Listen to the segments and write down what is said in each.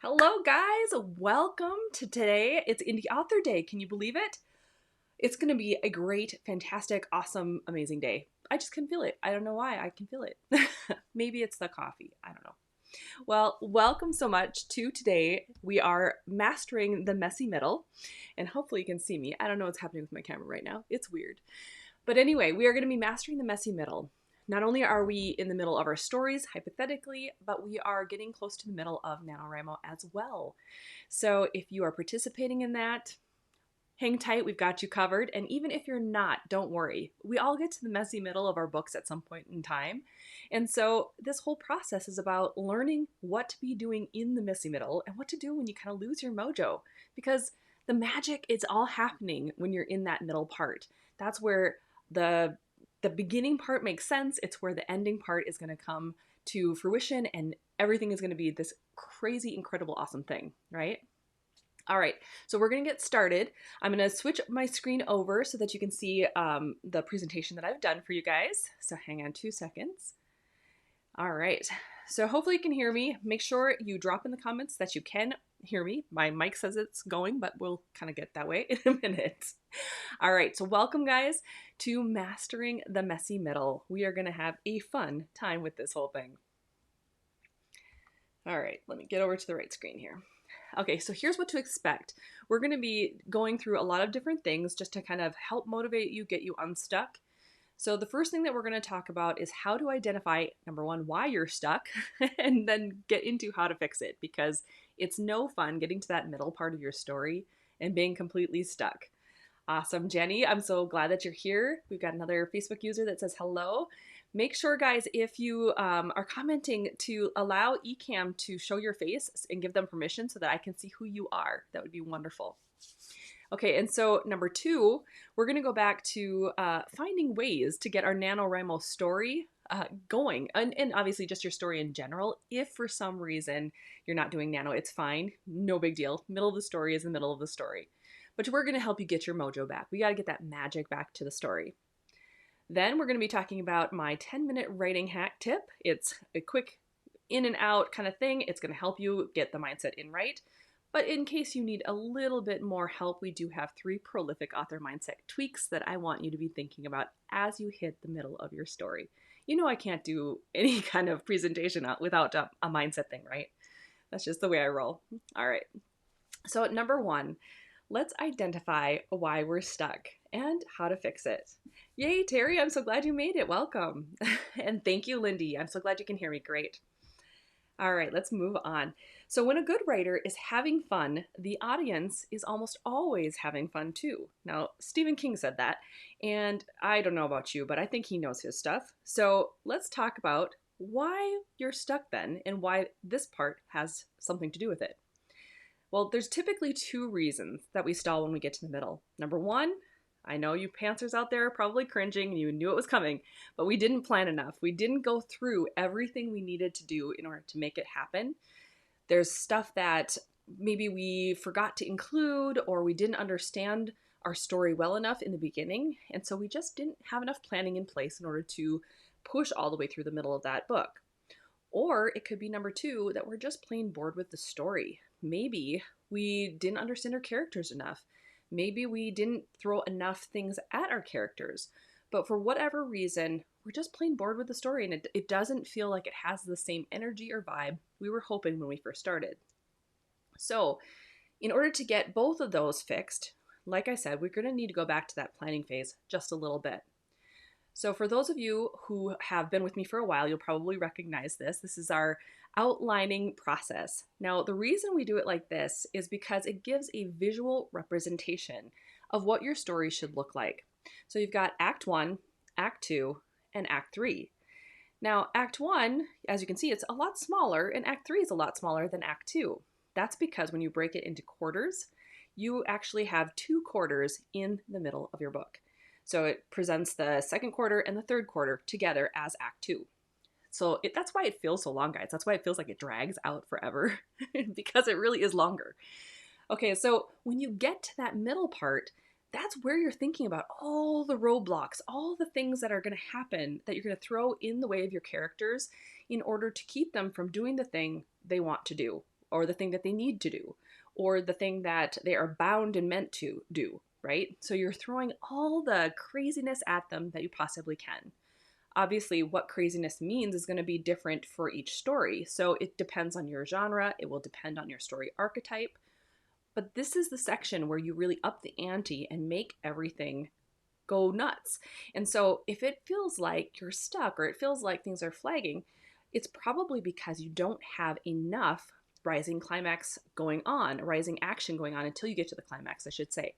Hello guys, welcome to today. It's Indie Author Day. Can you believe it? It's going to be a great, fantastic, awesome, amazing day. I just can feel it. I don't know why I can feel it. Maybe it's the coffee. I don't know. Well, welcome so much to today. We are mastering the messy middle, and hopefully you can see me. I don't know what's happening with my camera right now. It's weird. But anyway, we are going to be mastering the messy middle. Not only are we in the middle of our stories, hypothetically, but we are getting close to the middle of NaNoWriMo as well. So if you are participating in that, hang tight, we've got you covered. And even if you're not, don't worry. We all get to the messy middle of our books at some point in time. And so this whole process is about learning what to be doing in the messy middle and what to do when you kind of lose your mojo. Because the magic is all happening when you're in that middle part. That's where the beginning part makes sense. It's where the ending part is going to come to fruition and everything is going to be this crazy, incredible, awesome thing, right? All right, so we're going to get started. I'm going to switch my screen over so that you can see the presentation that I've done for you guys. So hang on 2 seconds. All right, so hopefully you can hear me. Make sure you drop in the comments that you can hear me. My mic says it's going, but we'll kind of get that way in a minute. All right, so welcome guys to Mastering the Messy Middle. We are going to have a fun time with this whole thing. All right, let me get over to the right screen here. Okay, so here's what to expect. We're going to be going through a lot of different things just to kind of help motivate you, get you unstuck. So the first thing that we're going to talk about is how to identify, number one, why you're stuck, and then get into how to fix it, because it's no fun getting to that middle part of your story and being completely stuck. Awesome, Jenny. I'm so glad that you're here. We've got another Facebook user that says hello. Make sure, guys, if you are commenting, to allow Ecamm to show your face and give them permission so that I can see who you are. That would be wonderful. Okay, and so number two, we're going to go back to finding ways to get our NaNoWriMo story going, and obviously just your story in general. If for some reason you're not doing Nano, it's fine. No big deal. Middle of the story is the middle of the story. But we're going to help you get your mojo back. We got to get that magic back to the story. Then we're going to be talking about my 10-minute writing hack tip. It's a quick in and out kind of thing. It's going to help you get the mindset in right. But in case you need a little bit more help, we do have 3 prolific author mindset tweaks that I want you to be thinking about as you hit the middle of your story. You know I can't do any kind of presentation without a mindset thing, right? That's just the way I roll. All right. So number 1, let's identify why we're stuck and how to fix it. Yay, Terry, I'm so glad you made it. Welcome. And thank you, Lindy. I'm so glad you can hear me. Great. All right, let's move on. So when a good writer is having fun, the audience is almost always having fun too. Now, Stephen King said that, and I don't know about you, but I think he knows his stuff. So let's talk about why you're stuck then and why this part has something to do with it. Well, there's typically 2 reasons that we stall when we get to the middle. Number 1, I know you pantsers out there are probably cringing and you knew it was coming, but we didn't plan enough. We didn't go through everything we needed to do in order to make it happen. There's stuff that maybe we forgot to include, or we didn't understand our story well enough in the beginning, and so we just didn't have enough planning in place in order to push all the way through the middle of that book. Or it could be number 2, that we're just plain bored with the story. Maybe we didn't understand our characters enough. Maybe we didn't throw enough things at our characters. But for whatever reason, we're just plain bored with the story, and it doesn't feel like it has the same energy or vibe we were hoping when we first started. So in order to get both of those fixed, like I said, we're going to need to go back to that planning phase just a little bit. So for those of you who have been with me for a while, you'll probably recognize this. This is our outlining process. Now, the reason we do it like this is because it gives a visual representation of what your story should look like. So you've got Act 1, Act 2, and Act 3. Now, Act 1, as you can see, it's a lot smaller, and Act 3 is a lot smaller than Act 2. That's because when you break it into quarters, you actually have 2 quarters in the middle of your book. So it presents the second quarter and the third quarter together as Act 2. So that's why it feels so long, guys. That's why it feels like it drags out forever, because it really is longer. Okay, so when you get to that middle part, that's where you're thinking about all the roadblocks, all the things that are going to happen that you're going to throw in the way of your characters in order to keep them from doing the thing they want to do, or the thing that they need to do, or the thing that they are bound and meant to do, right? So you're throwing all the craziness at them that you possibly can. Obviously, what craziness means is going to be different for each story. So it depends on your genre, it will depend on your story archetype. But this is the section where you really up the ante and make everything go nuts. And so if it feels like you're stuck or it feels like things are flagging, it's probably because you don't have enough rising climax going on, rising action going on until you get to the climax, I should say.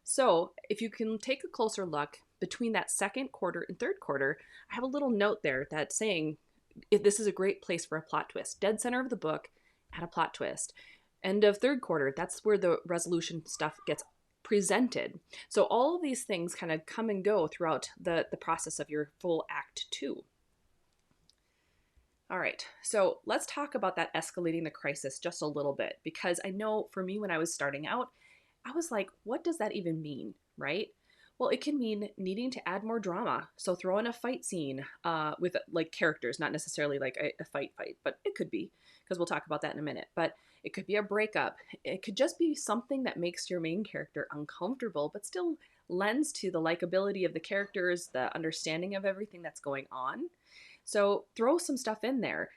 So if you can take a closer look between that second quarter and third quarter, I have a little note there that's saying this is a great place for a plot twist. Dead center of the book, add a plot twist. End of third quarter, that's where the resolution stuff gets presented. So all of these things kind of come and go throughout the process of your full act 2. All right, so let's talk about that escalating the crisis just a little bit, because I know for me when I was starting out, I was like, what does that even mean, right? Well, it can mean needing to add more drama. So throw in a fight scene with like characters, not necessarily like a fight, but it could be, because we'll talk about that in a minute. But it could be a breakup. It could just be something that makes your main character uncomfortable, but still lends to the likability of the characters, the understanding of everything that's going on. So throw some stuff in there.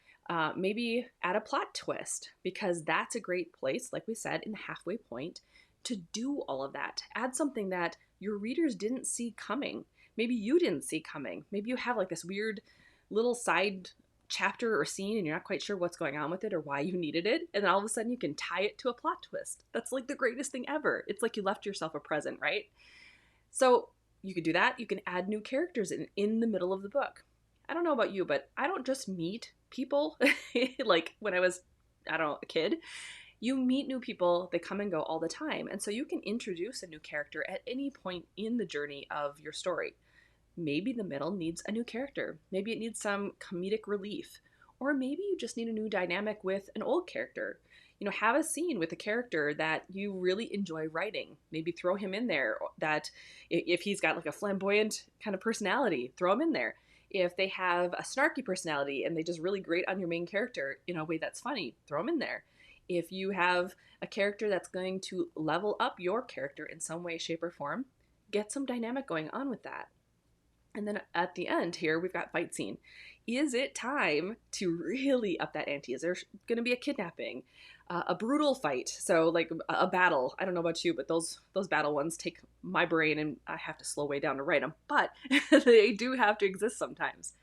Maybe add a plot twist, because that's a great place, like we said, in the halfway point, to do all of that. Add something that your readers didn't see coming. Maybe you didn't see coming. Maybe you have like this weird little side chapter or scene and you're not quite sure what's going on with it or why you needed it. And then all of a sudden you can tie it to a plot twist. That's like the greatest thing ever. It's like you left yourself a present, right? So you could do that. You can add new characters in the middle of the book. I don't know about you, but I don't just meet people like when I was, I don't know, a kid. You meet new people, they come and go all the time. And so you can introduce a new character at any point in the journey of your story. Maybe the middle needs a new character. Maybe it needs some comedic relief. Or maybe you just need a new dynamic with an old character. You know, have a scene with a character that you really enjoy writing. Maybe throw him in there, that if he's got like a flamboyant kind of personality, throw him in there. If they have a snarky personality and they just really grate on your main character in a way that's funny, throw them in there. If you have a character that's going to level up your character in some way, shape, or form, get some dynamic going on with that. And then at the end here, we've got fight scene. Is it time to really up that ante? Is there going to be a kidnapping? A brutal fight? So like a battle. I don't know about you, but those battle ones take my brain and I have to slow way down to write them. But they do have to exist sometimes.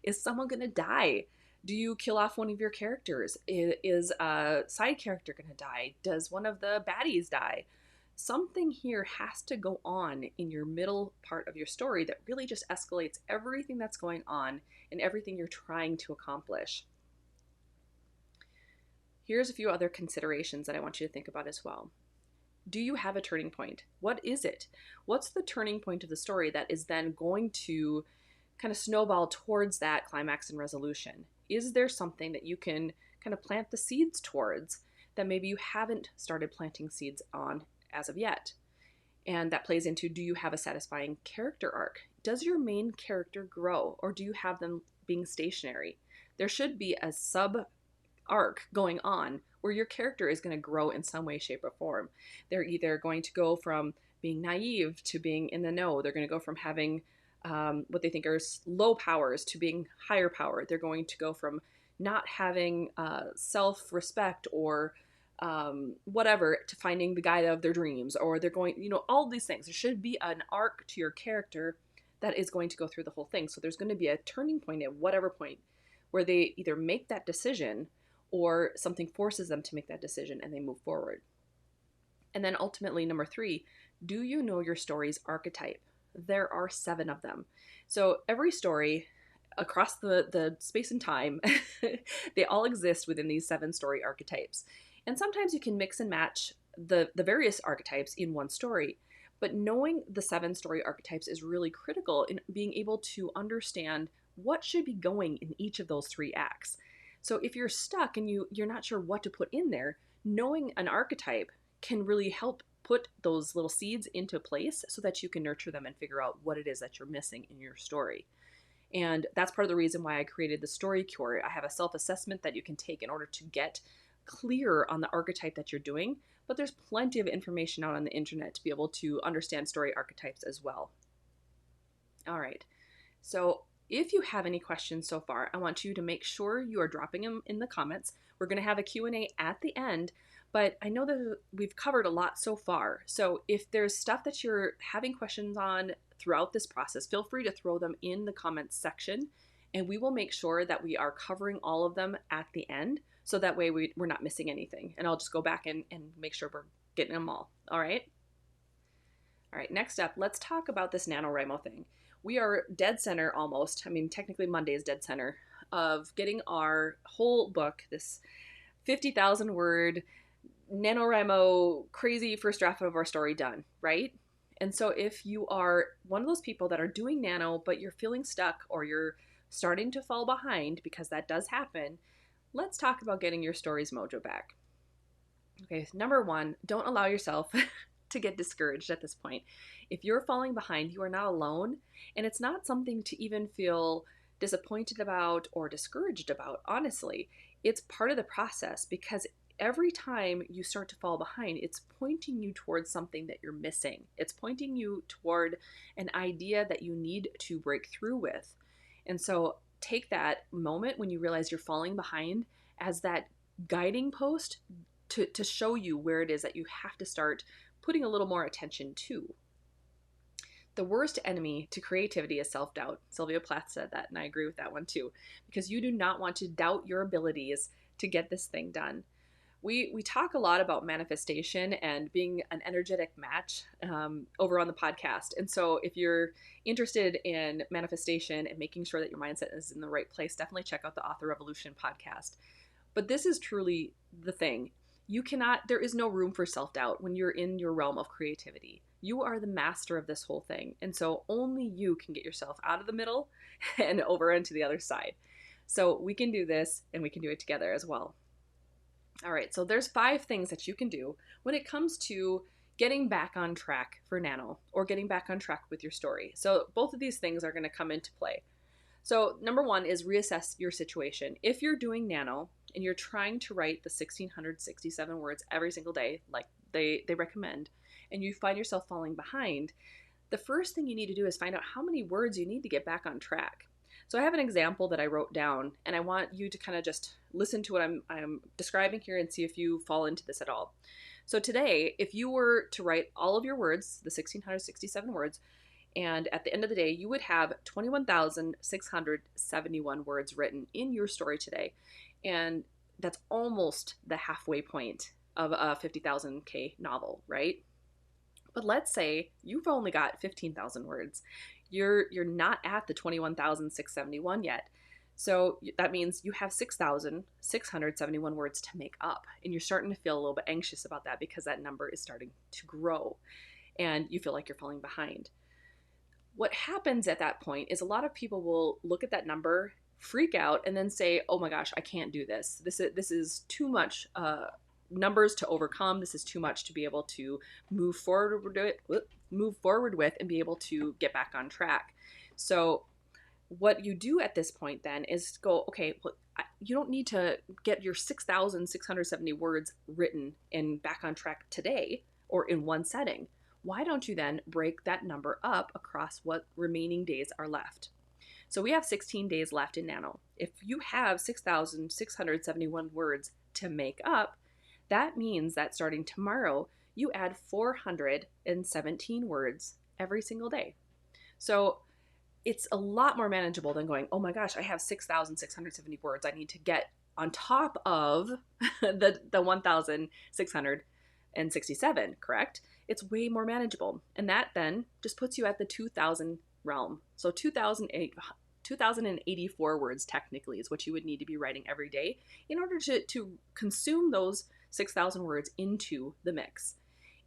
Is someone going to die? Do you kill off one of your characters? Is a side character going to die? Does one of the baddies die? Something here has to go on in your middle part of your story that really just escalates everything that's going on and everything you're trying to accomplish. Here's a few other considerations that I want you to think about as well. Do you have a turning point? What is it? What's the turning point of the story that is then going to kind of snowball towards that climax and resolution? Is there something that you can kind of plant the seeds towards that maybe you haven't started planting seeds on as of yet? And that plays into, do you have a satisfying character arc? Does your main character grow, or do you have them being stationary? There should be a sub arc going on where your character is going to grow in some way, shape, or form. They're either going to go from being naive to being in the know. They're going to go from having what they think are low powers to being higher power. They're going to go from not having self-respect or whatever to finding the guy of their dreams, or they're going, you know, all these things. There should be an arc to your character that is going to go through the whole thing. So there's going to be a turning point at whatever point where they either make that decision or something forces them to make that decision and they move forward. And then ultimately, number 3, do you know your story's archetype? There are 7 of them. So every story across the space and time, they all exist within these 7 story archetypes. And sometimes you can mix and match the various archetypes in one story. But knowing the 7 story archetypes is really critical in being able to understand what should be going in each of those 3 acts. So if you're stuck and you're not sure what to put in there, knowing an archetype can really help put those little seeds into place so that you can nurture them and figure out what it is that you're missing in your story. And that's part of the reason why I created the Story Cure. I have a self-assessment that you can take in order to get clear on the archetype that you're doing, but there's plenty of information out on the internet to be able to understand story archetypes as well. All right, so if you have any questions so far, I want you to make sure you are dropping them in the comments. We're going to have a Q&A at the end, but I know that we've covered a lot so far. So if there's stuff that you're having questions on throughout this process, feel free to throw them in the comments section, and we will make sure that we are covering all of them at the end, so that way we're not missing anything. And I'll just go back and make sure we're getting them all. All right? All right, next up, let's talk about this NaNoWriMo thing. We are dead center almost. I mean, technically Monday is dead center of getting our whole book, this 50,000 word NaNoWriMo crazy first draft of our story done, right? And so if you are one of those people that are doing Nano, but you're feeling stuck or you're starting to fall behind, because that does happen, let's talk about getting your story's mojo back. Okay, number one, don't allow yourself to get discouraged at this point. If you're falling behind, you are not alone, and it's not something to even feel disappointed about or discouraged about, honestly. It's part of the process, because every time you start to fall behind, it's pointing you towards something that you're missing. It's pointing you toward an idea that you need to break through with. And so take that moment when you realize you're falling behind as that guiding post to show you where it is that you have to start putting a little more attention to. The worst enemy to creativity is self-doubt. Sylvia Plath said that, and I agree with that one too, because you do not want to doubt your abilities to get this thing done. We talk a lot about manifestation and being an energetic match over on the podcast. And so if you're interested in manifestation and making sure that your mindset is in the right place, definitely check out the Author Revolution podcast. But this is truly the thing. There is no room for self-doubt when you're in your realm of creativity. You are the master of this whole thing. And so only you can get yourself out of the middle and over into the other side. So we can do this, and we can do it together as well. All right, so there's 5 things that you can do when it comes to getting back on track for Nano, or getting back on track with your story. So both of these things are going to come into play. So number 1 is reassess your situation. If you're doing Nano and you're trying to write the 1,667 words every single day, like they recommend, and you find yourself falling behind, the first thing you need to do is find out how many words you need to get back on track. So I have an example that I wrote down, and I want you to kind of just listen to what I'm describing here and see if you fall into this at all. So today, if you were to write all of your words, the 1,667 words, and at the end of the day, you would have 21,671 words written in your story today. And that's almost the halfway point of a 50,000K novel, right? But let's say you've only got 15,000 words. You're not at the 21,671 yet. So that means you have 6,671 words to make up. And you're starting to feel a little bit anxious about that, because that number is starting to grow and you feel like you're falling behind. What happens at that point is a lot of people will look at that number, freak out, and then say, oh my gosh, I can't do this. This is too much numbers to overcome. This is too much to be able to move forward with and be able to get back on track. So what you do at this point then is go, okay, well, you don't need to get your 6,670 words written and back on track today or in one setting. Why don't you then break that number up across what remaining days are left? So we have 16 days left in Nano. If you have 6,671 words to make up, that means that starting tomorrow, you add 417 words every single day. So it's a lot more manageable than going, oh my gosh, I have 6,670 words I need to get on top of the 1,667, correct? It's way more manageable. And that then just puts you at the 2,000 realm. So 2,084 words technically is what you would need to be writing every day in order to consume those 6,000 words into the mix.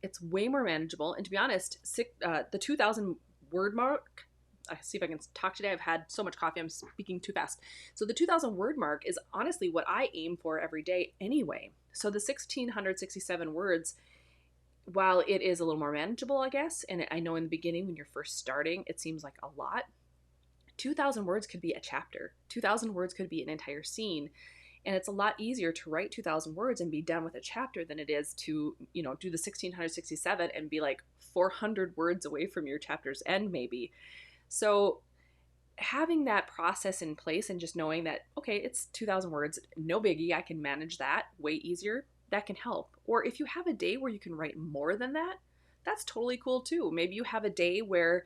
It's way more manageable. And to be honest, the 2,000 word mark, I see if I can talk today. I've had so much coffee, I'm speaking too fast. So the 2,000 word mark is honestly what I aim for every day anyway. So the 1,667 words, while it is a little more manageable, I guess, and I know in the beginning when you're first starting, it seems like a lot, 2,000 words could be a chapter. 2,000 words could be an entire scene. And it's a lot easier to write 2,000 words and be done with a chapter than it is to, do the 1,667 and be like 400 words away from your chapter's end maybe. So having that process in place and just knowing that, okay, it's 2,000 words, no biggie, I can manage that way easier, that can help. Or if you have a day where you can write more than that, that's totally cool too. Maybe you have a day where,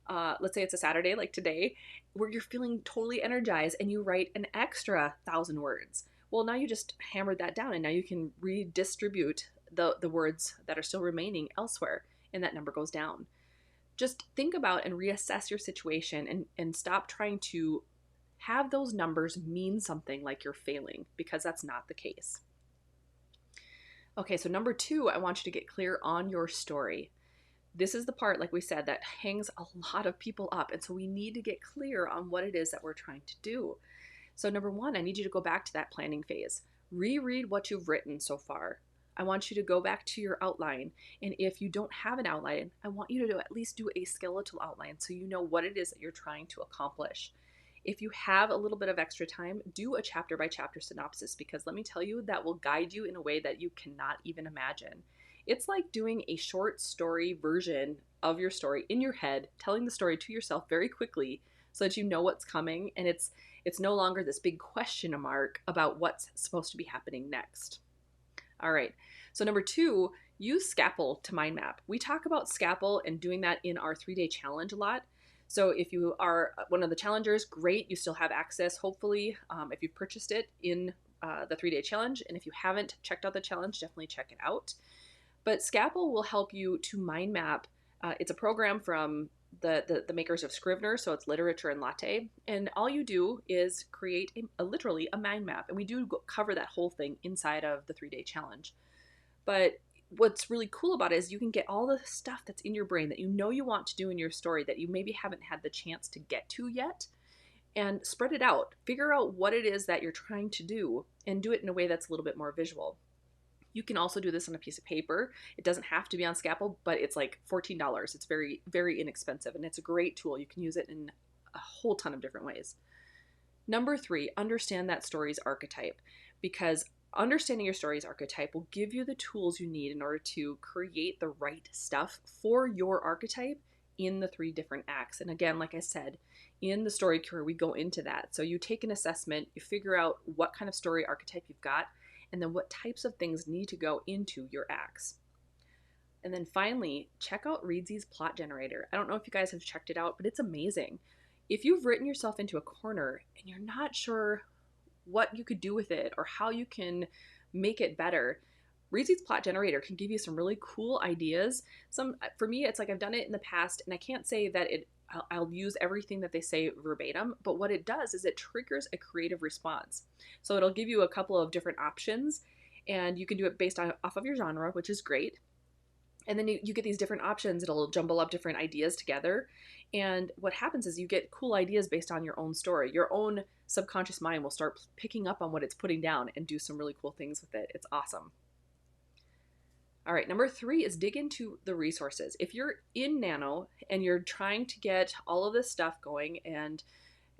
let's say it's a Saturday like today, where you're feeling totally energized and you write an extra 1,000 words. Well, now you just hammered that down and now you can redistribute the words that are still remaining elsewhere and that number goes down. Just think about and reassess your situation and stop trying to have those numbers mean something like you're failing, because that's not the case. Okay, so number 2, I want you to get clear on your story. This is the part, like we said, that hangs a lot of people up. And so we need to get clear on what it is that we're trying to do. So number 1, I need you to go back to that planning phase. Reread what you've written so far. I want you to go back to your outline. And if you don't have an outline, I want you to at least do a skeletal outline so you know what it is that you're trying to accomplish. If you have a little bit of extra time, do a chapter by chapter synopsis, because let me tell you, that will guide you in a way that you cannot even imagine. It's like doing a short story version of your story in your head, telling the story to yourself very quickly so that you know what's coming, and it's no longer this big question mark about what's supposed to be happening next. All right, so number 2, use Scalpel to mind map. We talk about Scalpel and doing that in our 3-day challenge a lot. So if you are one of the challengers, great, you still have access, hopefully, if you've purchased it in the 3-day challenge. And if you haven't checked out the challenge, definitely check it out. But Scalpel will help you to mind map. It's a program from the makers of Scrivener, so it's literature and latte. And all you do is create literally a mind map. And we do cover that whole thing inside of the 3-day challenge. But what's really cool about it is you can get all the stuff that's in your brain that you know you want to do in your story that you maybe haven't had the chance to get to yet, and spread it out. Figure out what it is that you're trying to do and do it in a way that's a little bit more visual. You can also do this on a piece of paper. It doesn't have to be on Scalpel, but it's like $14. It's very, very inexpensive, and it's a great tool. You can use it in a whole ton of different ways. Number 3, understand that story's archetype, because understanding your story's archetype will give you the tools you need in order to create the right stuff for your archetype in the 3 different acts. And again, like I said, in the story cure, we go into that. So you take an assessment, you figure out what kind of story archetype you've got, and then what types of things need to go into your acts. And then finally, check out Readsy's plot generator. I don't know if you guys have checked it out, but it's amazing. If you've written yourself into a corner and you're not sure what you could do with it or how you can make it better, Readsy's plot generator can give you some really cool ideas. For me, it's like I've done it in the past, and I can't say that I'll use everything that they say verbatim, but what it does is it triggers a creative response. So it'll give you a couple of different options, and you can do it based off of your genre, which is great. And then you get these different options. It'll jumble up different ideas together. And what happens is you get cool ideas based on your own story. Your own subconscious mind will start picking up on what it's putting down and do some really cool things with it. It's awesome. All right, number 3 is dig into the resources. If you're in Nano and you're trying to get all of this stuff going and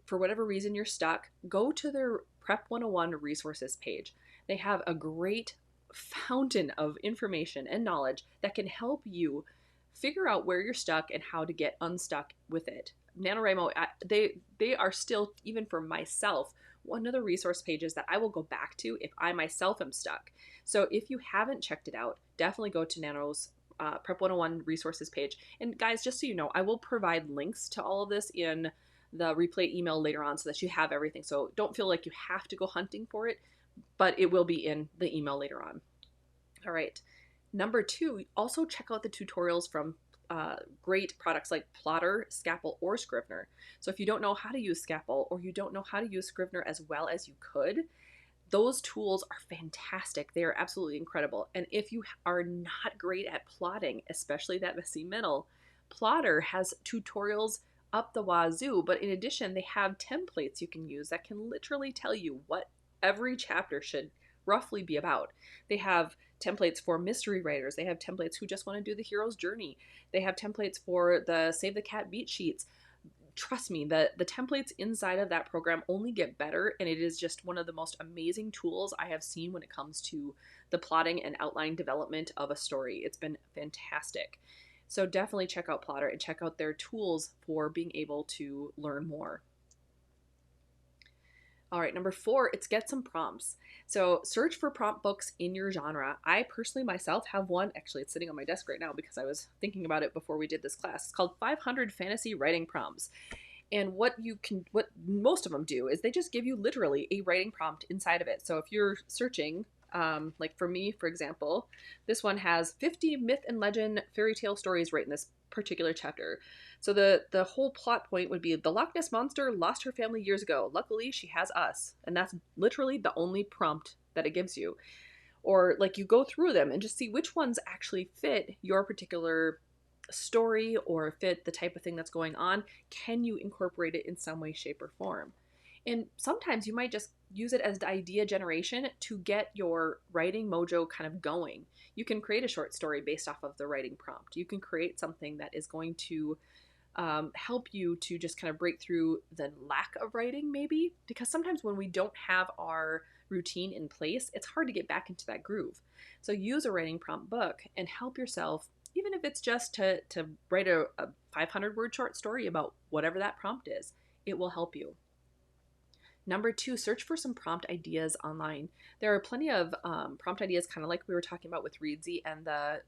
for whatever reason you're stuck, go to their Prep 101 resources page. They have a great fountain of information and knowledge that can help you figure out where you're stuck and how to get unstuck with it. NaNoWriMo, they are still, even for myself, one of the resource pages that I will go back to if I myself am stuck. So if you haven't checked it out, definitely go to Nano's Prep 101 resources page. And guys, just so you know, I will provide links to all of this in the replay email later on so that you have everything. So don't feel like you have to go hunting for it, but it will be in the email later on. All right. Number 2, also check out the tutorials from great products like Plotter, Scalpel, or Scrivener. So if you don't know how to use Scalpel or you don't know how to use Scrivener as well as you could, those tools are fantastic. They are absolutely incredible. And if you are not great at plotting, especially that messy middle, Plotter has tutorials up the wazoo, but in addition, they have templates you can use that can literally tell you what every chapter should roughly be about. They have templates for mystery writers. They have templates who just want to do the hero's journey. They have templates for the Save the Cat beat sheets. trust me, the templates inside of that program only get better, and it is just one of the most amazing tools I have seen when it comes to the plotting and outline development of a story. It's been fantastic. So definitely check out Plotter and check out their tools for being able to learn more. All right, number 4, it's get some prompts. So search for prompt books in your genre. I personally myself have one. Actually, it's sitting on my desk right now because I was thinking about it before we did this class. It's called 500 Fantasy Writing Prompts. And what most of them do is they just give you literally a writing prompt inside of it. So if you're searching, like for me, for example, this one has 50 myth and legend fairy tale stories right in this particular chapter. So the whole plot point would be the Loch Ness Monster lost her family years ago. Luckily, she has us. And that's literally the only prompt that it gives you. Or like you go through them and just see which ones actually fit your particular story or fit the type of thing that's going on. Can you incorporate it in some way, shape, or form? And sometimes you might just use it as idea generation to get your writing mojo kind of going. You can create a short story based off of the writing prompt. You can create something that is going to help you to just kind of break through the lack of writing, maybe, because sometimes when we don't have our routine in place, it's hard to get back into that groove. So use a writing prompt book and help yourself, even if it's just to write a 500-word short story about whatever that prompt is. It will help you. Number 2, search for some prompt ideas online. There are plenty of prompt ideas, kind of like we were talking about with Readsy and the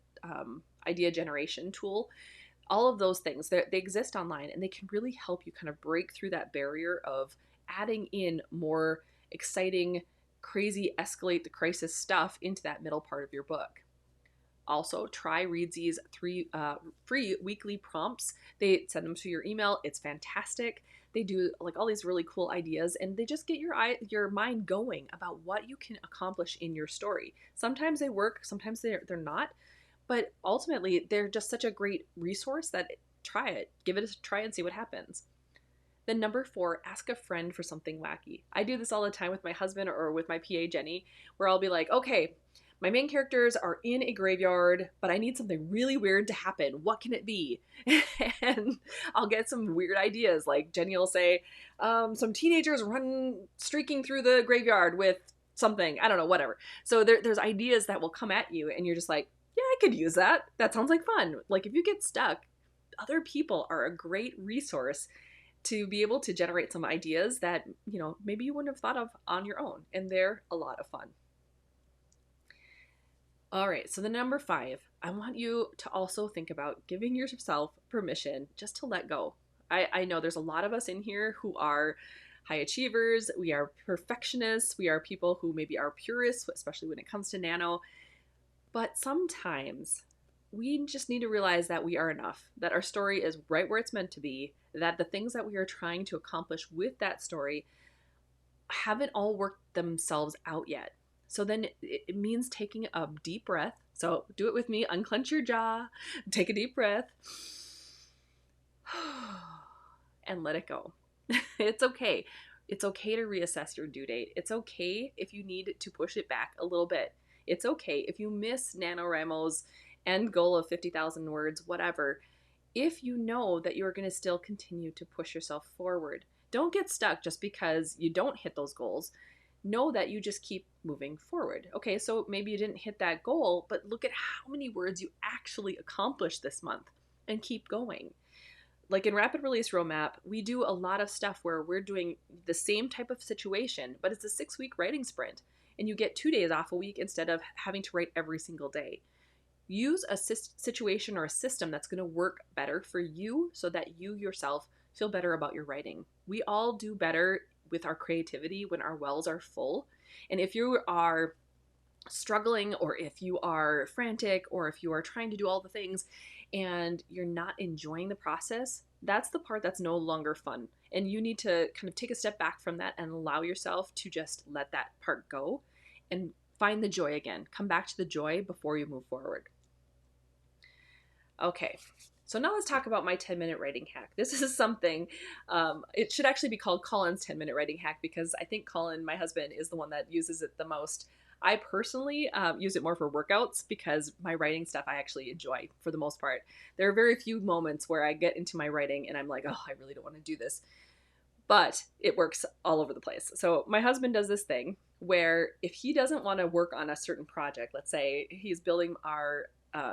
idea generation tool. All of those things, they exist online, and they can really help you kind of break through that barrier of adding in more exciting, crazy, escalate the crisis stuff into that middle part of your book. Also, try Readsy's 3 free weekly prompts. They send them to your email. It's fantastic. They do like all these really cool ideas, and they just get your mind going about what you can accomplish in your story. Sometimes they work, sometimes they're not, but ultimately they're just such a great resource that try it. Give it a try and see what happens. Then number 4, ask a friend for something wacky. I do this all the time with my husband or with my PA Jenny, where I'll be like, okay, my main characters are in a graveyard, but I need something really weird to happen. What can it be? And I'll get some weird ideas. Like Jenny will say, some teenagers streaking through the graveyard with something. I don't know, whatever. So there's ideas that will come at you, and you're just like, yeah, I could use that. That sounds like fun. Like if you get stuck, other people are a great resource to be able to generate some ideas that, maybe you wouldn't have thought of on your own. And they're a lot of fun. All right, so the number 5, I want you to also think about giving yourself permission just to let go. I know there's a lot of us in here who are high achievers, we are perfectionists, we are people who maybe are purists, especially when it comes to nano, but sometimes we just need to realize that we are enough, that our story is right where it's meant to be, that the things that we are trying to accomplish with that story haven't all worked themselves out yet. So then it means taking a deep breath. So do it with me. Unclench your jaw, take a deep breath, and let it go. It's okay. It's okay to reassess your due date. It's okay if you need to push it back a little bit. It's okay if you miss NaNoWriMo's end goal of 50,000 words, whatever, if you know that you're going to still continue to push yourself forward. Don't get stuck just because you don't hit those goals. Know that you just keep moving forward. Okay, so maybe you didn't hit that goal, but look at how many words you actually accomplished this month and keep going. Like in Rapid Release Roadmap, we do a lot of stuff where we're doing the same type of situation, but it's a 6-week writing sprint, and you get 2 days off a week instead of having to write every single day. Use a situation or a system that's going to work better for you so that you yourself feel better about your writing. We all do better with our creativity when our wells are full. And if you are struggling, or if you are frantic, or if you are trying to do all the things and you're not enjoying the process, that's the part that's no longer fun. And you need to kind of take a step back from that and allow yourself to just let that part go and find the joy again. Come back to the joy before you move forward. Okay, so now let's talk about my 10-minute writing hack. This is something, it should actually be called Colin's 10-minute writing hack, because I think Colin, my husband, is the one that uses it the most. I personally use it more for workouts because my writing stuff I actually enjoy for the most part. There are very few moments where I get into my writing and I'm like, oh, I really don't want to do this. But it works all over the place. So my husband does this thing where if he doesn't want to work on a certain project, let's say he's building our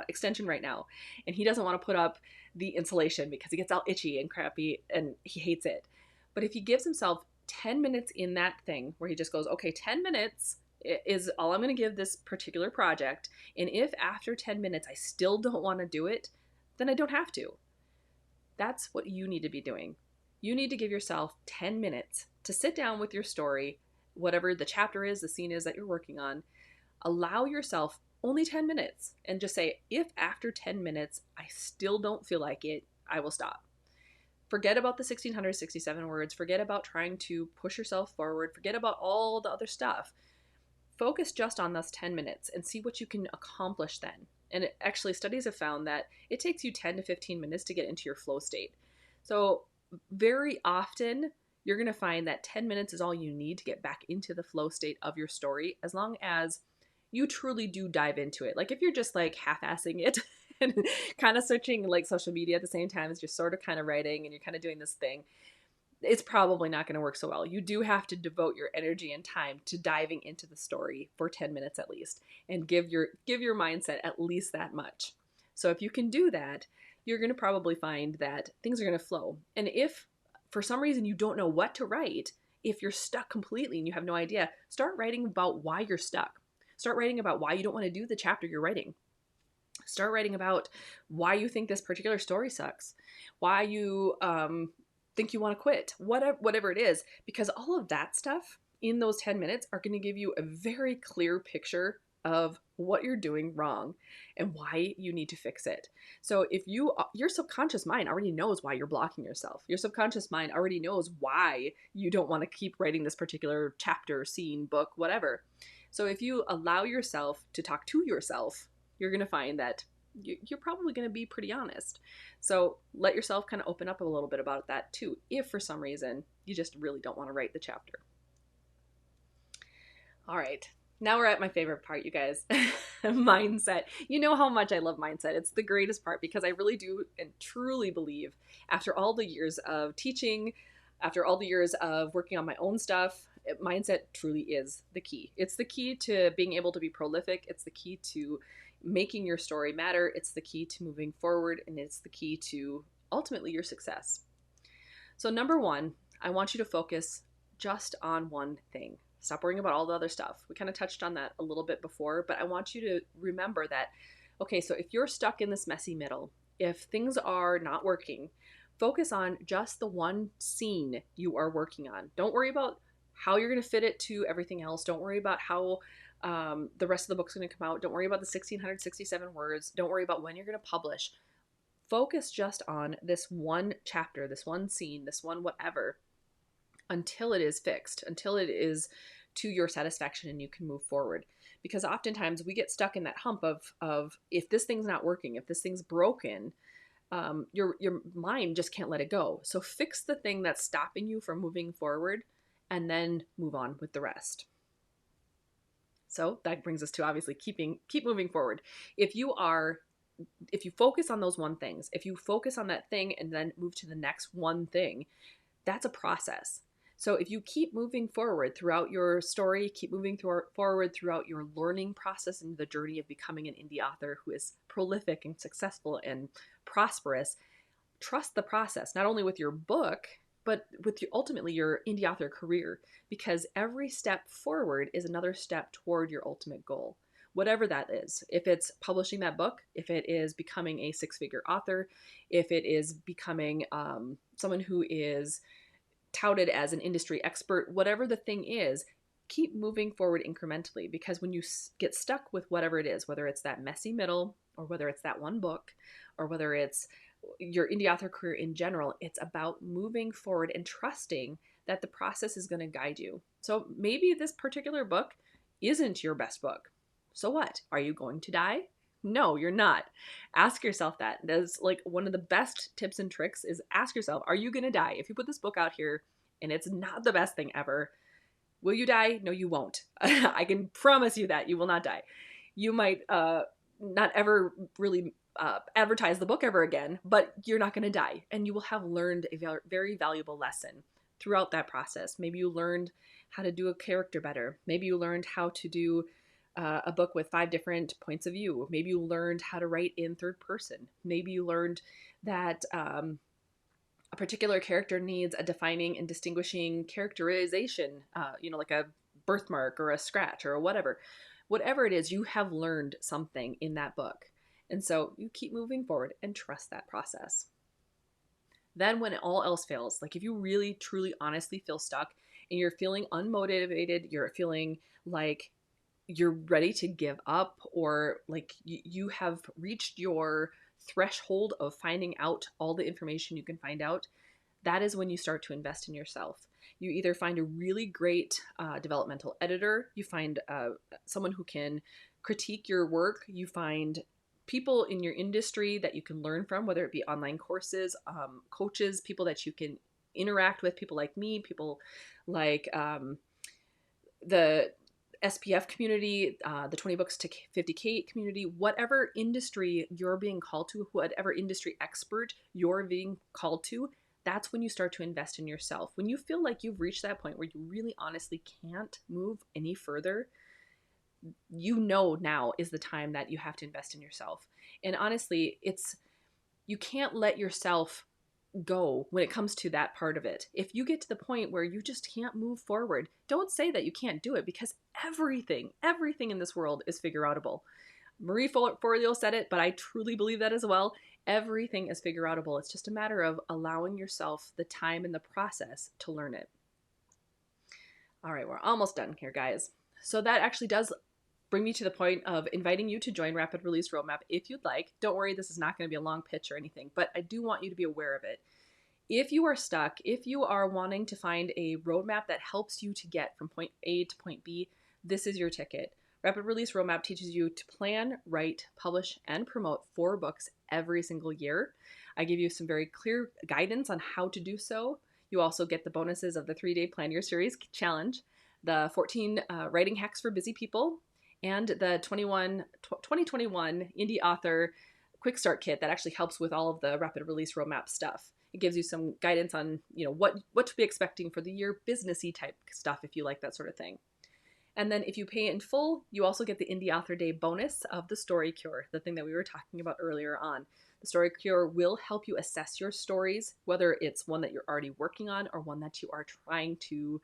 extension right now, and he doesn't want to put up the insulation because he gets all itchy and crappy and he hates it. But if he gives himself 10 minutes in that thing where he just goes, okay, 10 minutes is all I'm going to give this particular project. And if after 10 minutes I still don't want to do it, then I don't have to. That's what you need to be doing. You need to give yourself 10 minutes to sit down with your story, whatever the chapter is, the scene is that you're working on. Allow yourself only 10 minutes and just say, if after 10 minutes I still don't feel like it, I will stop. Forget about the 1667 words. Forget about trying to push yourself forward. Forget about all the other stuff. Focus just on those 10 minutes and see what you can accomplish then. And actually, studies have found that it takes you 10 to 15 minutes to get into your flow state. So very often, you're going to find that 10 minutes is all you need to get back into the flow state of your story, as long as you truly do dive into it. Like if you're just like half-assing it and kind of searching like social media at the same time as you're sort of kind of writing and you're kind of doing this thing, it's probably not going to work so well. You do have to devote your energy and time to diving into the story for 10 minutes at least, and give your mindset at least that much. So if you can do that, you're going to probably find that things are going to flow. And if for some reason you don't know what to write, if you're stuck completely and you have no idea, start writing about why you're stuck. Start writing about why you don't want to do the chapter you're writing. Start writing about why you think this particular story sucks, why you think you want to quit, whatever it is, because all of that stuff in those 10 minutes are going to give you a very clear picture of what you're doing wrong and why you need to fix it. So if your subconscious mind already knows why you're blocking yourself. Your subconscious mind already knows why you don't want to keep writing this particular chapter, scene, book, whatever. So if you allow yourself to talk to yourself, you're going to find that you're probably going to be pretty honest. So let yourself kind of open up a little bit about that too, if for some reason you just really don't want to write the chapter. All right. Now we're at my favorite part, you guys. Mindset. You know how much I love mindset. It's the greatest part because I really do and truly believe, after all the years of teaching, after all the years of working on my own stuff, mindset truly is the key. It's the key to being able to be prolific. It's the key to making your story matter. It's the key to moving forward, and it's the key to ultimately your success. So number one, I want you to focus just on one thing. Stop worrying about all the other stuff. We kind of touched on that a little bit before, but I want you to remember that, okay, so if you're stuck in this messy middle, if things are not working, focus on just the one scene you are working on. Don't worry about how you're going to fit it to everything else. Don't worry about how the rest of the book's going to come out. Don't worry about the 1667 words. Don't worry about when you're going to publish. Focus just on this one chapter, this one scene, this one whatever, until it is fixed, until it is to your satisfaction and you can move forward. Because oftentimes we get stuck in that hump of if this thing's not working, if this thing's broken, your mind just can't let it go. So fix the thing that's stopping you from moving forward and then move on with the rest. So that brings us to obviously keep moving forward. If you focus on those one things, if you focus on that thing and then move to the next one thing, that's a process. So if you keep moving forward throughout your story, keep moving forward throughout your learning process and the journey of becoming an indie author who is prolific and successful and prosperous, trust the process, not only with your book, but with ultimately your indie author career, because every step forward is another step toward your ultimate goal, whatever that is. If it's publishing that book, if it is becoming a six-figure author, if it is becoming someone who is touted as an industry expert, whatever the thing is, keep moving forward incrementally, because when you get stuck with whatever it is, whether it's that messy middle or whether it's that one book or whether it's your indie author career in general, it's about moving forward and trusting that the process is going to guide you. So maybe this particular book isn't your best book. So what? Are you going to die? No, you're not. Ask yourself that. That's like one of the best tips and tricks is ask yourself, are you going to die? If you put this book out here and it's not the best thing ever, Will you die? No, you won't. I can promise you that you will not die. You might not ever really advertise the book ever again, but you're not going to die. And you will have learned a very valuable lesson throughout that process. Maybe you learned how to do a character better. Maybe you learned how to do a book with 5 different points of view. Maybe you learned how to write in third person. Maybe you learned that a particular character needs a defining and distinguishing characterization, like a birthmark or a scratch or whatever. Whatever it is, you have learned something in that book. And so you keep moving forward and trust that process. Then when all else fails, like if you really, truly, honestly feel stuck and you're feeling unmotivated, you're feeling like you're ready to give up, or like you have reached your threshold of finding out all the information you can find out, that is when you start to invest in yourself. You either find a really great developmental editor, you find someone who can critique your work, you find people in your industry that you can learn from, whether it be online courses, coaches, people that you can interact with, people like me, people like the SPF community, the 20 books to 50K community, whatever industry you're being called to, whatever industry expert you're being called to, that's when you start to invest in yourself. When you feel like you've reached that point where you really honestly can't move any further, now is the time that you have to invest in yourself. And honestly, you can't let yourself go when it comes to that part of it. If you get to the point where you just can't move forward, don't say that you can't do it, because everything in this world is figure outable. Marie Forleo said it, but I truly believe that as well. Everything is figure outable. It's just a matter of allowing yourself the time and the process to learn it. All right, we're almost done here, guys. So that actually does bring me to the point of inviting you to join Rapid Release Roadmap if you'd like. Don't worry, this is not going to be a long pitch or anything, but I do want you to be aware of it. If you are stuck, if you are wanting to find a roadmap that helps you to get from point A to point B, this is your ticket. Rapid Release Roadmap teaches you to plan, write, publish, and promote 4 books every single year. I give you some very clear guidance on how to do so. You also get the bonuses of the 3-day Plan Your Series challenge, the 14 writing hacks for busy people, and the 2021 Indie Author Quick Start Kit that actually helps with all of the Rapid Release Roadmap stuff. It gives you some guidance on, what to be expecting for the year, businessy type stuff if you like that sort of thing. And then if you pay in full, you also get the Indie Author Day bonus of the Story Cure, the thing that we were talking about earlier on. The Story Cure will help you assess your stories, whether it's one that you're already working on or one that you are trying to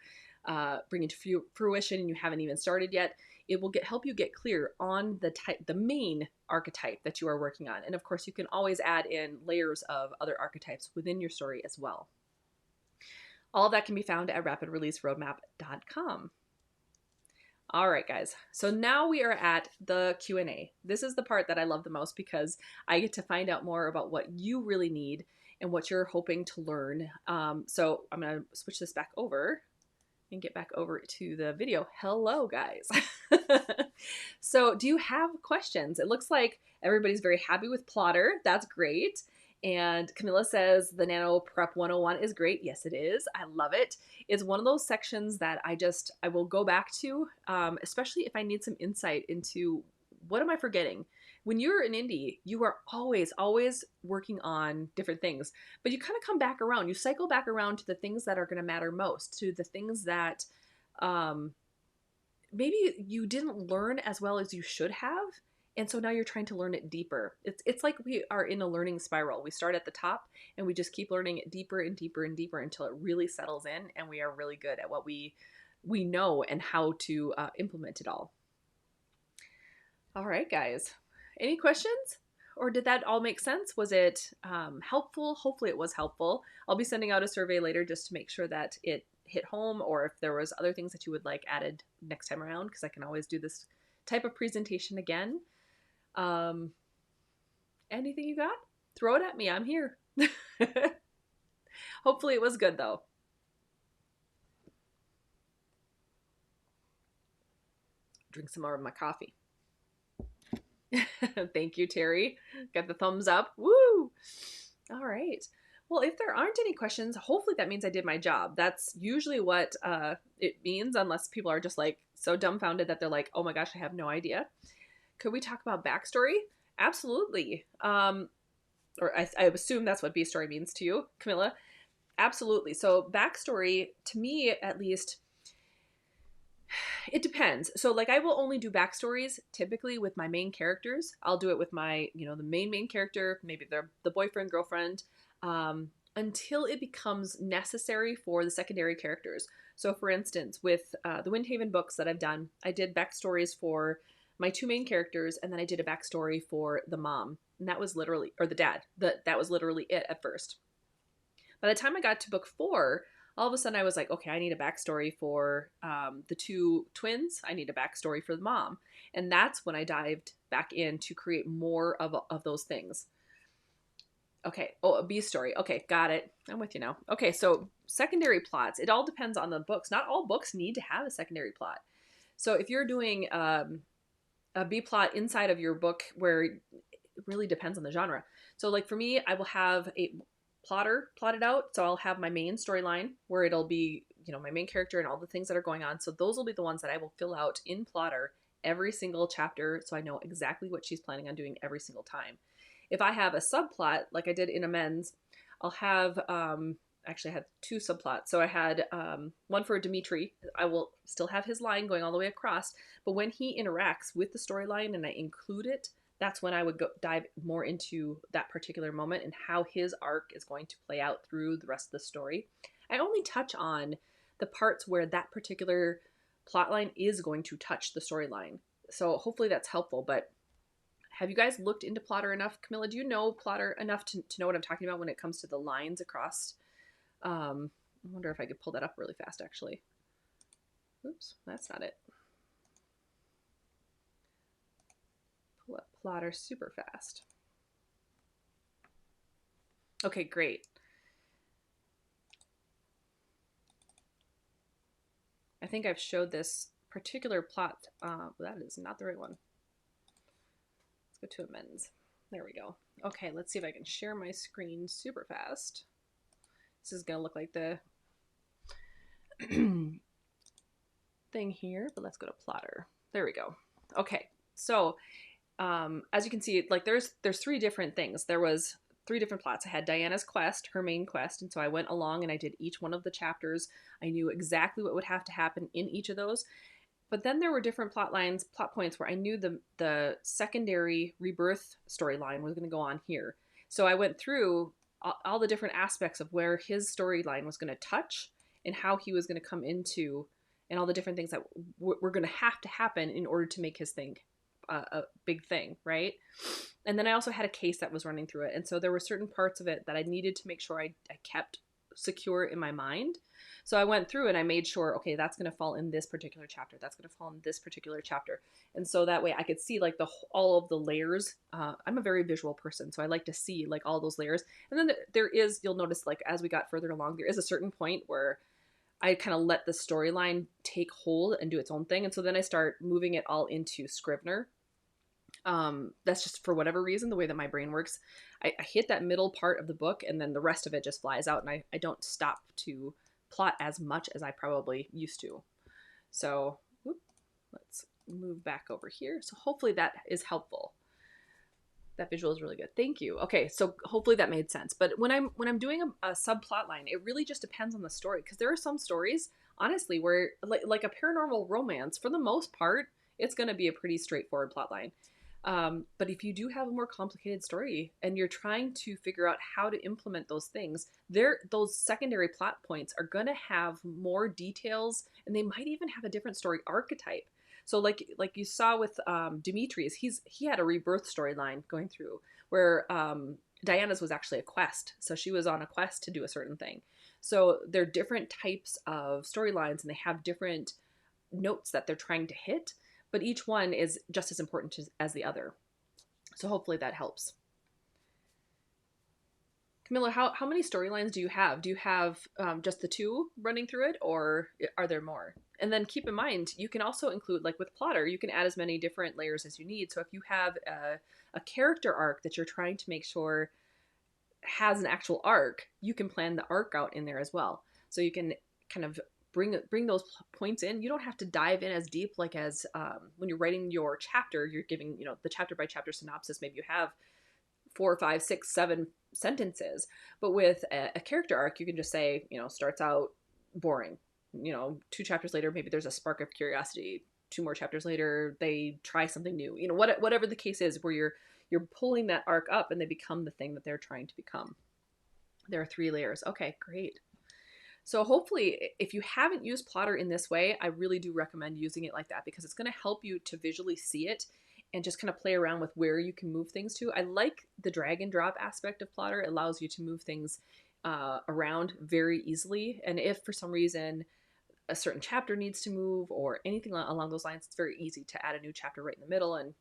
bring into fruition and you haven't even started yet. It will help you get clear on the main archetype that you are working on. And of course, you can always add in layers of other archetypes within your story as well. All of that can be found at rapidreleaseroadmap.com. All right, guys. So now we are at the Q&A. This is the part that I love the most because I get to find out more about what you really need and what you're hoping to learn. So I'm going to switch this back over and get back over to the video. Hello, guys. So do you have questions? It looks like everybody's very happy with Plotter. That's great. And Camilla says the Nano Prep 101 is great. Yes, it is. I love it. It's one of those sections that I will go back to, especially if I need some insight into what am I forgetting. When you're an indie, you are always working on different things, but you kind of come back around. You cycle back around to the things that are going to matter most, to the things that maybe you didn't learn as well as you should have. And so now you're trying to learn it deeper. It's like we are in a learning spiral. We start at the top and we just keep learning it deeper and deeper and deeper until it really settles in and we are really good at what we know and how to implement it all. All right, guys. Any questions? Or did that all make sense? Was it helpful? Hopefully it was helpful. I'll be sending out a survey later just to make sure that it hit home, or if there was other things that you would like added next time around, because I can always do this type of presentation again. Anything you got? Throw it at me. I'm here. Hopefully it was good though. Drink some more of my coffee. Thank you, Terry. Got the thumbs up. Woo! All right. Well, if there aren't any questions, hopefully that means I did my job. That's usually what it means, unless people are just like so dumbfounded that they're like, oh my gosh, I have no idea. Could we talk about backstory? Absolutely. Or I assume that's what B story means to you, Camilla. Absolutely. So backstory, to me at least, it depends. So like I will only do backstories typically with my main characters. I'll do it with my, the main character, maybe they're the boyfriend, girlfriend, until it becomes necessary for the secondary characters. So for instance, with the Windhaven books that I've done, I did backstories for my two main characters, and then I did a backstory for the mom. And that was literally, or the dad, that was literally it at first. By the time I got to book 4, all of a sudden I was like, okay, I need a backstory for the two twins. I need a backstory for the mom. And that's when I dived back in to create more of those things. Okay. Oh, a B story. Okay. Got it. I'm with you now. Okay. So secondary plots, it all depends on the books. Not all books need to have a secondary plot. So if you're doing a B plot inside of your book, where it really depends on the genre. So like for me, I will have a plotter plotted out. So I'll have my main storyline where it'll be, my main character and all the things that are going on. So those will be the ones that I will fill out in plotter every single chapter. So I know exactly what she's planning on doing every single time. If I have a subplot, like I did in Amends, I'll have, actually I had 2 subplots. So I had one for Dimitri. I will still have his line going all the way across, but when he interacts with the storyline and I include it, that's when I would dive more into that particular moment and how his arc is going to play out through the rest of the story. I only touch on the parts where that particular plotline is going to touch the storyline. So hopefully that's helpful, but have you guys looked into plotter enough? Camilla, do you know plotter enough to know what I'm talking about when it comes to the lines across? I wonder if I could pull that up really fast, actually. Oops, that's not it. Pull up plotter super fast. Okay, great. I think I've showed this particular plot. That is not the right one. Let's go to Amends. There we go. Okay, let's see if I can share my screen super fast. This is going to look like the thing here, but let's go to plotter. There we go. Okay, so as you can see, like there's 3 different things. There was 3 different plots. I had Diana's quest, her main quest, and so I went along and I did each one of the chapters. I knew exactly what would have to happen in each of those. But then there were different plot points where I knew the secondary rebirth storyline was going to go on here. So I went through all the different aspects of where his storyline was going to touch and how he was going to come into, and all the different things that were going to happen in order to make his thing a big thing, right? And then I also had a case that was running through it. And so there were certain parts of it that I needed to make sure I kept secure in my mind. So I went through and I made sure, okay, that's going to fall in this particular chapter. That's going to fall in this particular chapter. And so that way I could see like all of the layers. I'm a very visual person, so I like to see like all those layers. And then there is, you'll notice like as we got further along, there is a certain point where I kind of let the storyline take hold and do its own thing. And so then I start moving it all into Scrivener. That's just for whatever reason, the way that my brain works. I hit that middle part of the book and then the rest of it just flies out, and I don't stop to plot as much as I probably used to. So let's move back over here. So hopefully that is helpful. That visual is really good. Thank you. Okay, so hopefully that made sense. But when I'm doing a subplot line, it really just depends on the story, because there are some stories, honestly, where like a paranormal romance, for the most part, it's going to be a pretty straightforward plot line. But if you do have a more complicated story and you're trying to figure out how to implement those things, those secondary plot points are going to have more details, and they might even have a different story archetype. So like you saw with Dimitri's, he had a rebirth storyline going through where Diana's was actually a quest. So she was on a quest to do a certain thing. So they're different types of storylines, and they have different notes that they're trying to hit, but each one is just as important as the other. So hopefully that helps. Camilla, how many storylines do you have? Do you have just the 2 running through it, or are there more? And then keep in mind, you can also include, like with Plotter, you can add as many different layers as you need. So if you have a character arc that you're trying to make sure has an actual arc, you can plan the arc out in there as well. So you can kind of bring those points in. You don't have to dive in as deep, like as when you're writing your chapter, you're giving, the chapter by chapter synopsis. Maybe you have 4, 5, 6, 7 sentences. But with a character arc, you can just say, starts out boring. 2 chapters later, maybe there's a spark of curiosity. 2 more chapters later, they try something new. Whatever the case is, where you're pulling that arc up and they become the thing that they're trying to become. There are 3 layers. Okay, great. So hopefully, if you haven't used Plotter in this way, I really do recommend using it like that, because it's going to help you to visually see it and just kind of play around with where you can move things to. I like the drag and drop aspect of Plotter. It allows you to move things around very easily. And if for some reason a certain chapter needs to move or anything along those lines, it's very easy to add a new chapter right in the middle and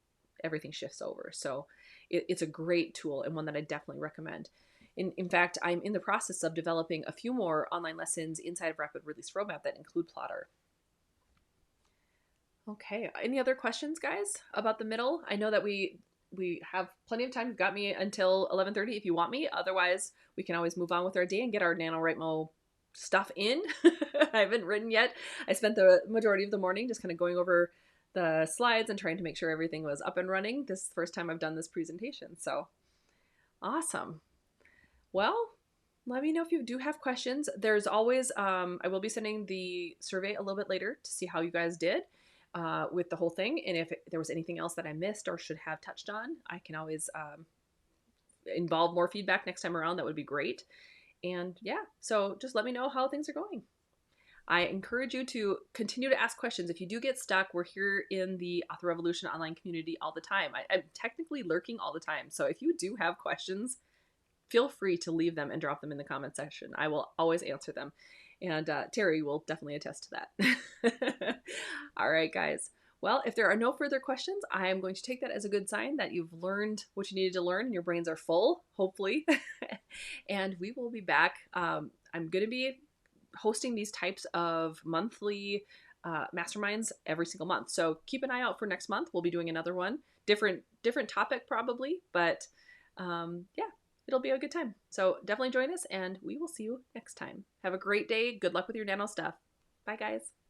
everything shifts over. So it's a great tool and one that I definitely recommend. In fact, I'm in the process of developing a few more online lessons inside of Rapid Release Roadmap that include Plotter. Okay, any other questions, guys, about the middle? I know that we have plenty of time. You've got me until 11:30 if you want me. Otherwise, we can always move on with our day and get our NaNoWriMo stuff in. I haven't written yet. I spent the majority of the morning just kind of going over the slides and trying to make sure everything was up and running. This is the first time I've done this presentation, so awesome. Well, let me know if you do have questions. There's always, I will be sending the survey a little bit later to see how you guys did with the whole thing. And if there was anything else that I missed or should have touched on, I can always involve more feedback next time around. That would be great. And yeah, so just let me know how things are going. I encourage you to continue to ask questions. If you do get stuck, we're here in the Author Revolution online community all the time. I'm technically lurking all the time. So if you do have questions, feel free to leave them and drop them in the comment section. I will always answer them. And Terry will definitely attest to that. All right, guys. Well, if there are no further questions, I am going to take that as a good sign that you've learned what you needed to learn and your brains are full, hopefully. And we will be back. I'm going to be hosting these types of monthly masterminds every single month. So keep an eye out for next month. We'll be doing another one. Different topic probably, but yeah. It'll be a good time. So definitely join us and we will see you next time. Have a great day. Good luck with your nano stuff. Bye, guys.